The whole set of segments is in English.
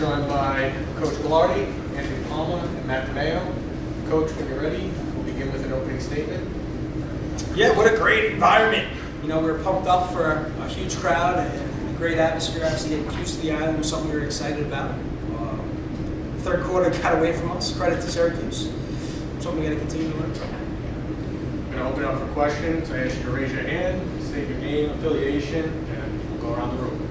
joined by Coach Gilardi, Anthony Palma, and Matt DeMeo. Coach, when you're ready, we'll begin with an opening statement. Yeah, what a great environment. You know, we were pumped up for a huge crowd and a great atmosphere. Obviously, getting used to the island was something we were excited about. Third quarter got away from us. Credit to Syracuse. Something we got to continue to learn from. I'm going to open up for questions. I ask you to raise your hand, state your name, affiliation, and we'll go around the room.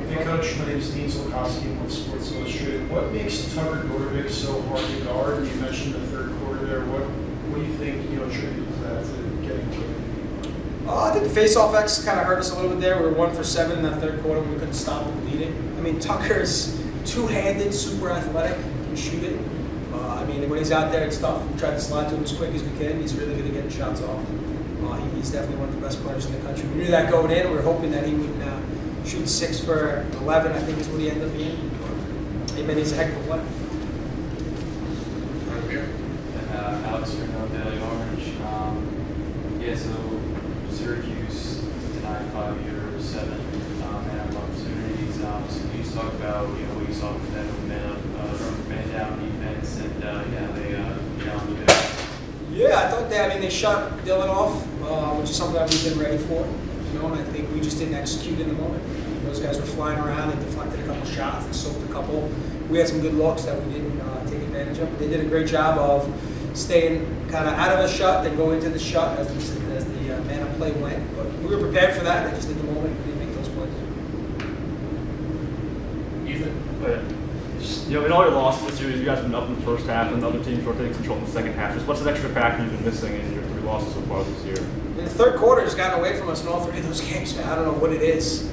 Hey Coach, my name is Dean Lacrosse with Sports Illustrated. What makes Tucker Gordovic so hard to guard? You mentioned the third quarter there. What do you think attributed to that, to getting to it? I think the face-off X kind of hurt us a little bit there. We were 1 for 7 in the third quarter. We couldn't stop the bleeding. I mean, Tucker's two-handed, super athletic, can shoot it. When he's out there, it's tough. We tried to slide to him as quick as we can. He's really good at getting shots off. He's definitely one of the best players in the country. We knew that going in. We were hoping that he would shoot 6 for 11, I think is what he ended up being. He's a heck of a player. Right here. Alex from Daily Orange. So Syracuse denied 5 year 7 man opportunities. So can you just talk about what you saw from them man down defense and they challenged it. Yeah, I thought they shut Dylan off, which is something that we've been ready for. And I think we just didn't execute in the moment. Those guys were flying around and deflected a couple shots and soaked a couple. We had some good looks that we didn't take advantage of. But they did a great job of staying kind of out of a shot, then go into the shot as the man of play went. But we were prepared for that. They just in the moment we didn't make those plays. Ethan. In all your losses this year, you guys have been up in the first half, and the other teams were taking control in the second half. Just what's an extra factor you've been missing in your 3 losses so far this year? The third quarter has gotten away from us in all 3 of those games, man. I don't know what it is.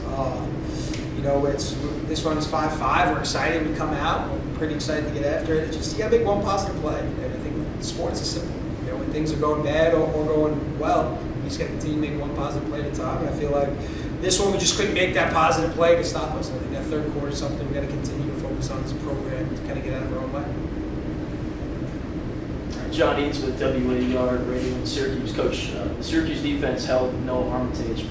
This one is 5-5. We're excited. We come out. We're pretty excited to get after it. It's just you got to make one positive play. And I think sports is simple. When things are going bad or going well, we just got to continue to make one positive play at a time. And I feel like this one we just couldn't make that positive play to stop us. And I think that third quarter is something we got to continue to focus on as a program to kind of get out of our own way. John Eads with WAER Radio in Syracuse. Coach, the Syracuse defense held Noah Armitage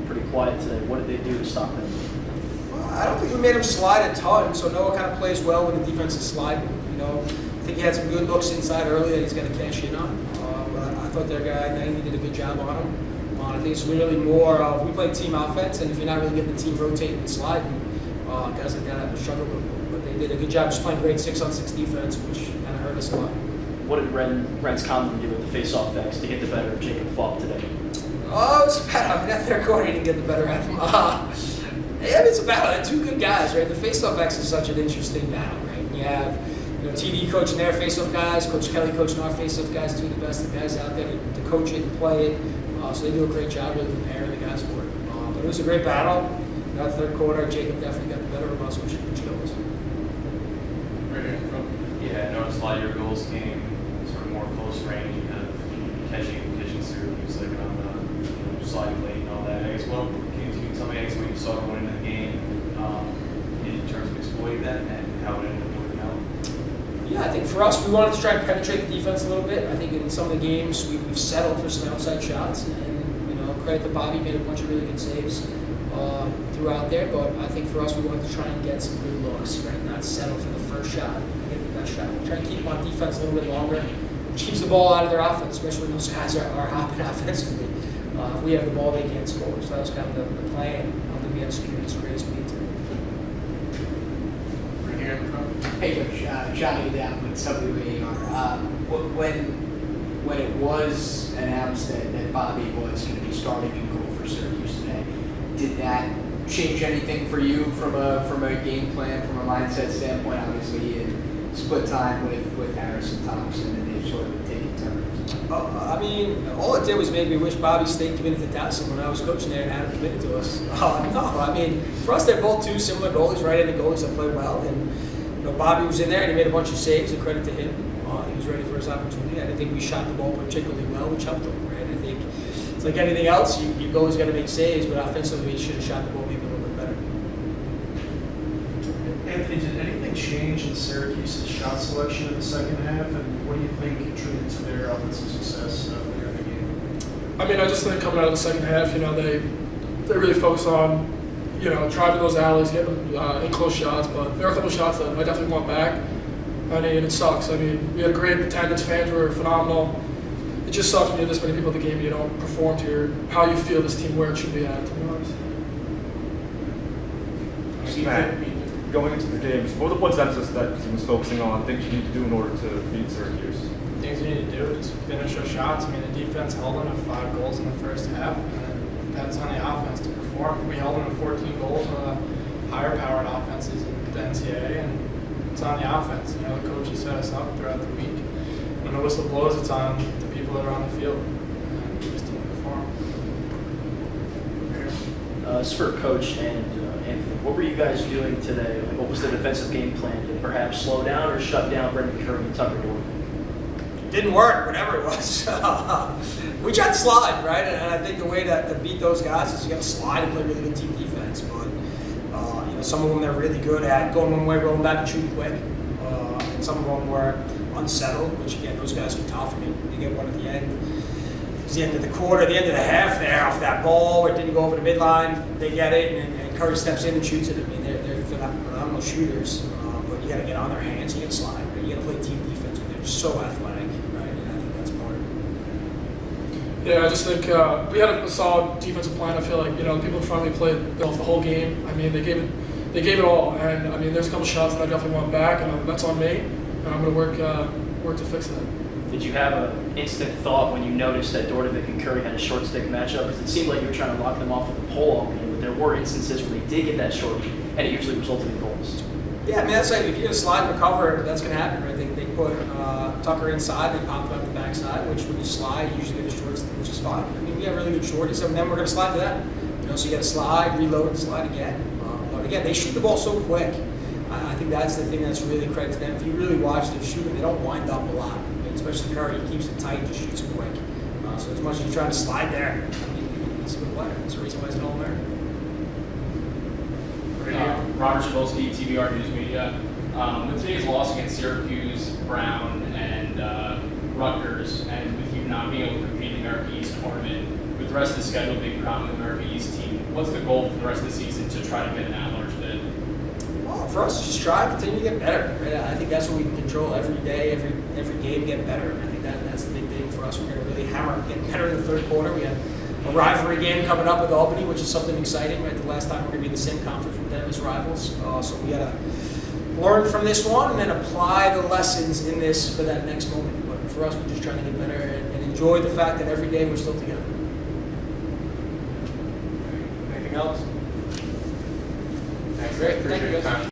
pretty quiet today. What did they do to stop him? I don't think we made him slide a ton, so Noah kind of plays well when the defense is sliding. I think he had some good looks inside early that he's going to cash in on. But I thought their guy, Nanny, did a good job on him. I think it's really more of, we play team offense, and if you're not really getting the team rotating and sliding, guys like that have to struggle a little bit. But they did a good job just playing great 6-on-6 defense, which kind of hurt us a lot. What did Ren's Condon do with the face-off X to get the better of Jacob Falk today? Oh, it's a battle. That third quarter, he didn't get the better out of him. It's a battle. They're 2 good guys, right? The face-off X is such an interesting battle, right? You have TD coaching their face-off guys, Coach Kelly coaching our face-off guys, 2 of the best guys out there to coach it and play it. So they do a great job really preparing the guys for it. But it was a great battle. That third quarter, Jacob definitely got the better of us, which killed us. Right here. Yeah, I noticed a lot of your goals came sort of more close range, kind of catching Syracuse like on the sliding lane and all that. I guess can you tell me what you saw going into the game in terms of exploiting that and how it ended up working out? Yeah, I think for us, we wanted to try and penetrate the defense a little bit. I think in some of the games, we've settled for some outside shots. And credit to Bobby, made a bunch of really good saves throughout there. But I think for us, we wanted to try and get some good looks, right? Not settle for the first shot and get the best shot. Try and keep them on defense a little bit longer, which keeps the ball out of their offense, especially when those guys are hopping offensively. If we have the ball, they can't score. So that was kind of the plan. I don't think we executed as great as we need to. Right here in the front. Hey Coach, Johnny down with WAER. When it was announced that Bobby was going to be starting in goal for Syracuse today, did that change anything for you from a game plan, from a mindset standpoint? Obviously, you split time with Harrison Thompson, and they've sort of taken turns. All it did was make me wish Bobby stayed committed to Towson when I was coaching there and had him committed to us. For us, they're both 2 similar goalies, right-handed goalies that play well. And Bobby was in there and he made a bunch of saves, and credit to him. He was ready for his opportunity. I didn't think we shot the ball particularly well, which helped him, right? I think it's like anything else, your goalie's got to make saves, but offensively, he should have shot the ball maybe a little bit better. Anthony, did anything change in Syracuse's shot selection in the second half, and what do you think contributed to their offensive success later in the game? I just think coming out of the second half, they really focus on, driving those alleys, getting in close shots. But there are a couple shots that I definitely want back. I mean, it sucks. I mean, we had a great attendance. Fans were phenomenal. It just sucks when you have this many people at the game. You don't perform to how you feel this team where it should be at. To be honest. Matt, going into the games, what were the points of emphasis that the team was focusing on, things you need to do in order to beat Syracuse? Things we need to do is finish our shots. I mean, the defense held them to 5 goals in the first half, and that's on the offense to perform. We held them to 14 goals on the higher-powered offenses in the NCAA, and it's on the offense. The coaches set us up throughout the week. When the whistle blows, it's on the people that are on the field, and we just didn't perform. This is for Coach and Anthony. What were you guys doing today? Like, what was the defensive game plan? To perhaps slow down or shut down Brendan Curry and Tucker Dorn? Didn't work, whatever it was. We tried to slide, right? And I think the way to beat those guys is you got to slide and play really good team defense. But some of them they're really good at going one way, rolling back, and shooting quick. And some of them were unsettled, which again, those guys are tough. I mean, you get one at the end. It's the end of the quarter, the end of the half there, off that ball, it didn't go over the midline. They get it, and Curry steps in and shoots it. I mean, they're phenomenal shooters, but you got to get on their hands. You got to slide. Right? You got to play team defense when they're so athletic, right? And I think that's part of it. Yeah, I just think we had a solid defensive plan. I feel like the people in front of me played off the whole game. I mean, they gave it all, and I mean, there's a couple shots that I definitely want back, and that's on me, and I'm going to work to fix that. Did you have an instant thought when you noticed that Dordovic and Curry had a short stick matchup? Because it seemed like you were trying to lock them off with the pole all game, but there were instances where they did get that short, and it usually resulted in goals. Yeah, I mean, that's like if you're going to slide and recover, that's going to happen, right? They put Tucker inside, they pop it up the backside, which when you slide, you usually get a short, which is fine. I mean, we have really good shorties, and then we're going to slide to that. So you got to slide, reload, and slide again. But again, they shoot the ball so quick. I think that's the thing that's really credit to them. If you really watch them shooting, they don't wind up a lot. Especially Curry, he keeps it tight, just shoots it quick. So as much as you try to slide there, I mean, he's a good player. That's the reason why he's an All-American. Robert Shabolsky, TBR News Media. With today's loss against Syracuse, Brown, and Rutgers, and with you not being able to compete in the America East tournament, with the rest of the schedule being predominantly the America East team, what's the goal for the rest of the season to try to get an at-large bid? Well, for us, just try to continue to get better. Right? I think that's what we can control every day, every game, get better. And I think that's the big thing for us. We're going to really hammer getting better in the third quarter. We have a rivalry game coming up with Albany, which is something exciting. Right, the last time we're going to be in the same conference with them as rivals. So we got to learn from this one and then apply the lessons in this for that next moment. But for us, we're just trying to get better and enjoy the fact that every day we're still together. Anything else? Great, thank you guys.